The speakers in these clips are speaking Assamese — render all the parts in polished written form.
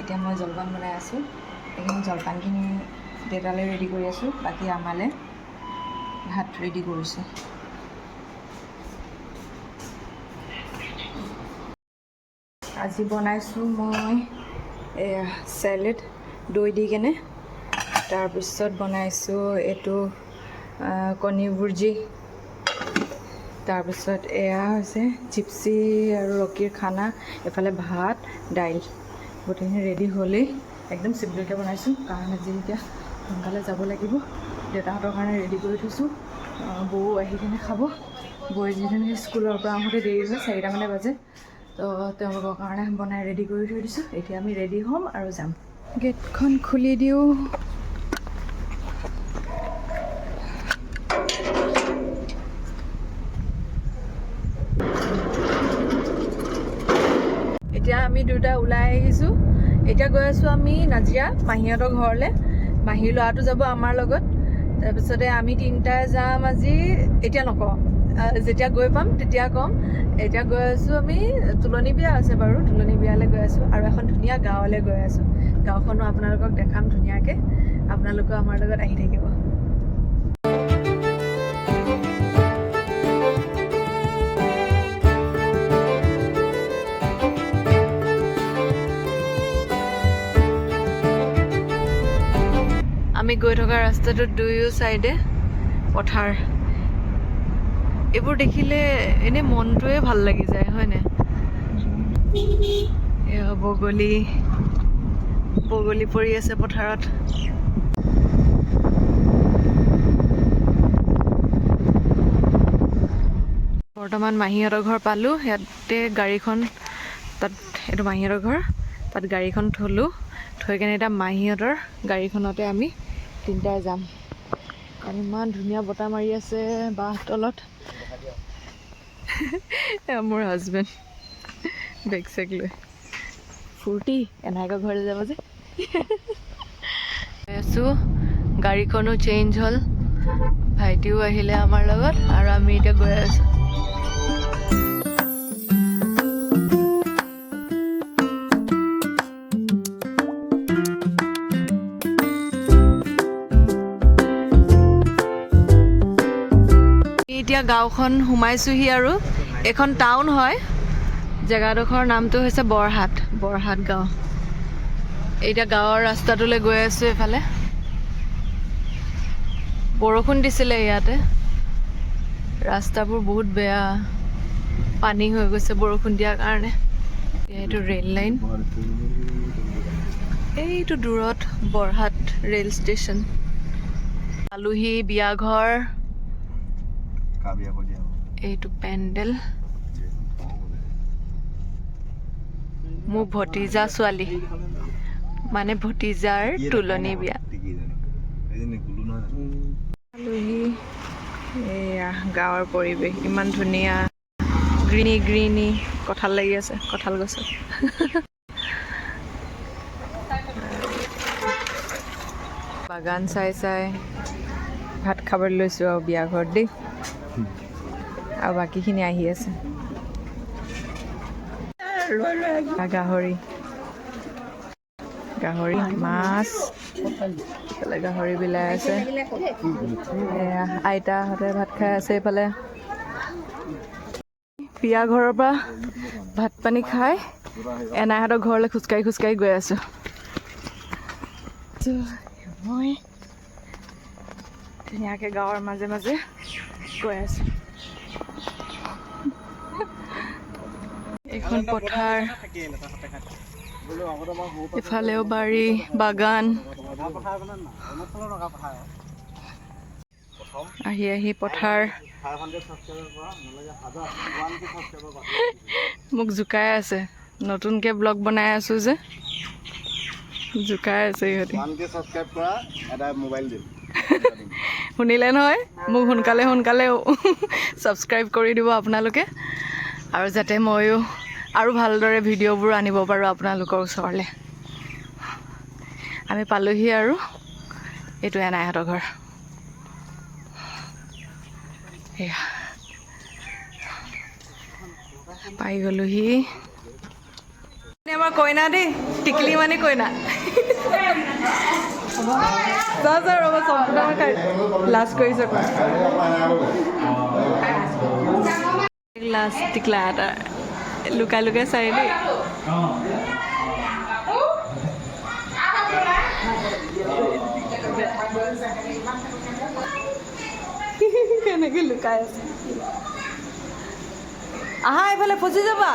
এতিয়া মই জলপান বনাই আছোঁ। এইখিনি জলপানখিনি দেউতালৈ ৰেডি কৰি আছোঁ, বাকী আমালৈ ভাত ৰেডি কৰিছোঁ। আজি বনাইছোঁ মই চেলেড দৈ দি কেনে, তাৰপিছত বনাইছোঁ এইটো কণী ভুৰ্জি, তাৰপিছত এয়া হৈছে জিপচি আৰু ৰকিৰ খানা, এফালে ভাত দাইল, গোটেইখিনি ৰেডি হ'লেই একদম চিম্পলকৈ বনাইছোঁ, কাৰণ আজি এতিয়া সোনকালে যাব লাগিব। দেউতাহঁতৰ কাৰণে ৰেডি কৰি থৈছোঁ, বৌ আহি কিনে খাব। বৌ যিজনী স্কুলৰ পৰা আহোঁতে দেৰি হয়, 4টা মানে বাজে, তো তেওঁলোকৰ কাৰণে বনাই ৰেডি কৰি থৈ দিছোঁ। এতিয়া আমি ৰেডি হ'ম আৰু যাম। গেটখন খুলি দিওঁ। এতিয়া আমি দুটা ওলাই আহিছোঁ। এতিয়া গৈ আছোঁ আমি নাজিৰা মাহীহঁতৰ ঘৰলৈ। মাহীৰ ল'ৰাটো যাব আমাৰ লগত, তাৰপিছতে আমি 3টাই যাম আজি। এতিয়া নকওঁ, যেতিয়া গৈ পাম তেতিয়া ক'ম। এতিয়া গৈ আছোঁ আমি, তুলনি বিয়া আছে বাৰু, তুলনি বিয়ালৈ গৈ আছোঁ আৰু এখন ধুনীয়া গাঁৱলৈ গৈ আছোঁ। গাঁওখনো আপোনালোকক দেখাম ধুনীয়াকৈ, আপোনালোকেও আমাৰ লগত আহি থাকিব। আমি গৈ থকা ৰাস্তাটোত দুয়ো চাইডে পথাৰ। এইবোৰ দেখিলে এনেই মনটোৱে ভাল লাগি যায়, হয়নে? এয়া বগলী পৰি আছে পথাৰত। বৰ্তমান মাহীহঁতৰ ঘৰ পালোঁ। ইয়াতে গাড়ীখন, তাত এইটো মাহীহঁতৰ ঘৰ, তাত গাড়ীখন থ'লোঁ। থৈ কেনে এতিয়া মাহীহঁতৰ গাড়ীখনতে আমি 3টাই যাম। কাৰণ ইমান ধুনীয়া বতাহ মাৰি আছে বাঁহ তলত। মোৰ হাজবেণ্ড বেগ চেগ লৈ ফূৰ্তি, এনাইকৰ ঘৰলৈ যাব যে। গৈ আছোঁ, গাড়ীখনো চেঞ্জ হ'ল, ভাইটিও আহিলে আমাৰ লগত, আৰু আমি এতিয়া গৈ আছোঁ। এতিয়া গাঁওখন সোমাইছোঁহি, আৰু এইখন টাউন হয়। জেগাডোখৰ নামটো হৈছে বৰহাট গাঁও। এতিয়া গাঁৱৰ ৰাস্তাটোলৈ গৈ আছোঁ। এইফালে বৰষুণ দিছিলে, ইয়াতে ৰাস্তাবোৰ বহুত বেয়া, পানী হৈ গৈছে বৰষুণ দিয়াৰ কাৰণে। এইটো ৰেল লাইন, এইটো দূৰত বৰহাট ৰেল ষ্টেচন। পালোহি বিয়া ঘৰ, এইটো পেণ্ডেল। মোৰ ভতিজা ছোৱালী, মানে ভতিজাৰ তুলনি বিয়া। পালোহি। এয়া গাঁৱৰ পৰিৱেশ, ইমান ধুনীয়া, গ্ৰীনি। কঁঠাল লাগি আছে, কঁঠাল গছত। বাগান চাই ভাত খাবলৈ লৈছোঁ আৰু বিয়া ঘৰত দেই, আৰু বাকীখিনি আহি আছে। গাহৰি মাছ, এইফালে গাহৰি বিলাই আছে। আইতাহঁতে ভাত খাই আছে। এইফালে বিয়া ঘৰৰ পৰা ভাত পানী খাই এনাইহঁতৰ ঘৰলৈ খোজকাঢ়ি গৈ আছোঁ। মই ধুনীয়াকৈ গাঁৱৰ মাজে গৈ আছোঁ। এইখন পথাৰ, ইফালেও বাৰী বাগান। আহি পথাৰ। মোক জোকাই আছে, নতুনকৈ ব্লগ বনাই আছোঁ যে, জোকাই আছে ইহঁতে। শুনিলে নহয়, মোক সোনকালে ছাবস্ক্ৰাইব কৰি দিব আপোনালোকে, আৰু যাতে ময়ো আৰু ভালদৰে ভিডিঅ'বোৰ আনিব পাৰোঁ আপোনালোকৰ ওচৰলৈ। আমি পালোহি, আৰু এইটো এনাইহঁতৰ ঘৰ। এয়া পাই গ'লোহি। আমাৰ কইনা দেই টিকলি মানে কইনা ৰ'ব সম্পূৰ্ণ লাজ কৰিছে লাজ টিকলা এটা লুকাই লুকাই চাই দেই কেনেকৈ লুকাই আছে আহা এইফালে ফচি যাবা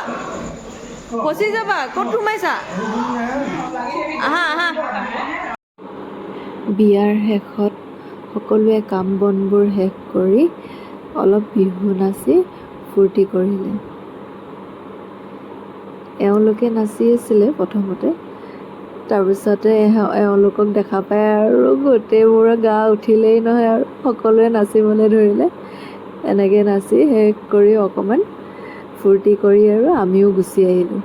ক'ত সোমাইছা আহা আহা বিয়াৰ শেষত সকলোৱে কাম বনবোৰ শেষ কৰি অলপ বিহু নাচি ফূৰ্তি কৰিলে এওঁলোকে নাচি আছিলে প্ৰথমতে তাৰপিছতে এওঁলোকক দেখা পাই আৰু গোটেইবোৰ গা উঠিলেই নহয় আৰু সকলোৱে নাচিবলৈ ধৰিলে এনেকৈ নাচি শেষ কৰি অকণমান ফূৰ্তি কৰি আৰু আমিও গুচি আহিলোঁ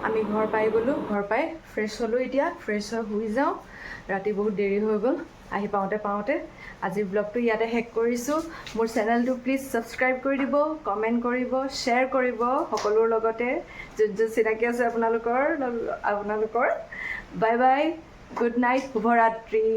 আমি ঘৰ পাই গ'লোঁ ঘৰ পাই ফ্ৰেছ হ'লোঁ এতিয়া ফ্ৰেছ হৈ শুই যাওঁ ৰাতি বহুত দেৰি হৈ গ'ল আহি পাওঁতে আজিৰ ব্লগটো ইয়াতে শেষ কৰিছোঁ মোৰ চেনেলটো প্লিজ ছাবস্ক্ৰাইব কৰি দিব কমেণ্ট কৰিব শ্বেয়াৰ কৰিব সকলোৰ লগতে যোন চিনাকি আছে আপোনালোকৰ বাই বাই গুড নাইট শুভৰাত্ৰি